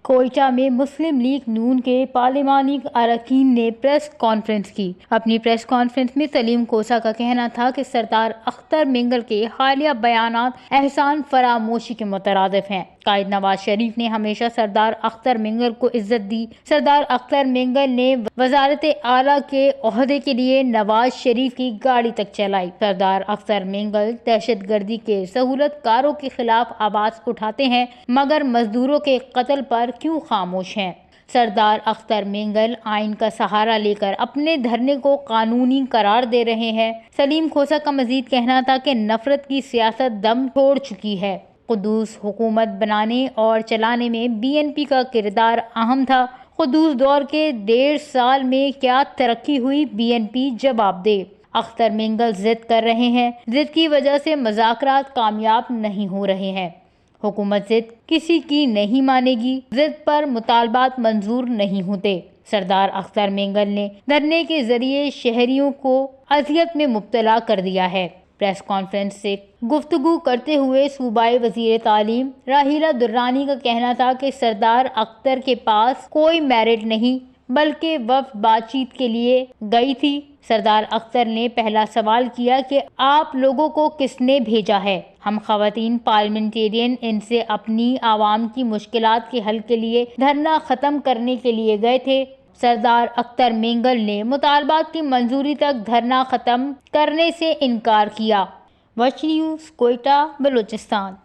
کوئٹہ میں مسلم لیگ نون کے پارلیمانی اراکین نے پریس کانفرنس کی۔ اپنی پریس کانفرنس میں سلیم کھوسہ کا کہنا تھا کہ سردار اختر مینگل کے حالیہ بیانات احسان فراموشی کے مترادف ہیں۔ قائد نواز شریف نے ہمیشہ سردار اختر مینگل کو عزت دی۔ سردار اختر مینگل نے وزارت اعلیٰ کے عہدے کے لیے نواز شریف کی گاڑی تک چلائی۔ سردار اختر مینگل دہشت گردی کے سہولت کاروں کے خلاف آواز اٹھاتے ہیں مگر مزدوروں کے قتل پر کیوں خاموش ہیں؟ سردار اختر مینگل آئین کا سہارا لے کر اپنے دھرنے کو قانونی قرار دے رہے ہیں۔ سلیم کھوسہ کا مزید کہنا تھا کہ نفرت کی سیاست دم توڑ چکی ہے۔ قدوس حکومت بنانے اور چلانے میں BNP کا کردار اہم تھا۔ قدوس دور کے 1.5 سال میں کیا ترقی ہوئی، BNP جواب دے۔ اختر مینگل ضد کر رہے ہیں، ضد کی وجہ سے مذاکرات کامیاب نہیں ہو رہے ہیں۔ حکومت ضد کسی کی نہیں مانے گی، ضد پر مطالبات منظور نہیں ہوتے۔ سردار اختر مینگل نے دھرنے کے ذریعے شہریوں کو اذیت میں مبتلا کر دیا ہے۔ پریس کانفرنس سے گفتگو کرتے ہوئے صوبائی وزیر تعلیم راحیلہ درانی کا کہنا تھا کہ سردار اختر کے پاس کوئی میرٹ نہیں بلکہ وفد بات چیت کے لیے گئی تھی۔ سردار اختر نے پہلا سوال کیا کہ آپ لوگوں کو کس نے بھیجا ہے؟ ہم خواتین پارلیمنٹرین ان سے اپنی عوام کی مشکلات کے حل کے لیے دھرنا ختم کرنے کے لیے گئے تھے۔ سردار اختر مینگل نے مطالبات کی منظوری تک دھرنا ختم کرنے سے انکار کیا۔ وچ نیوز، کوئٹہ، بلوچستان۔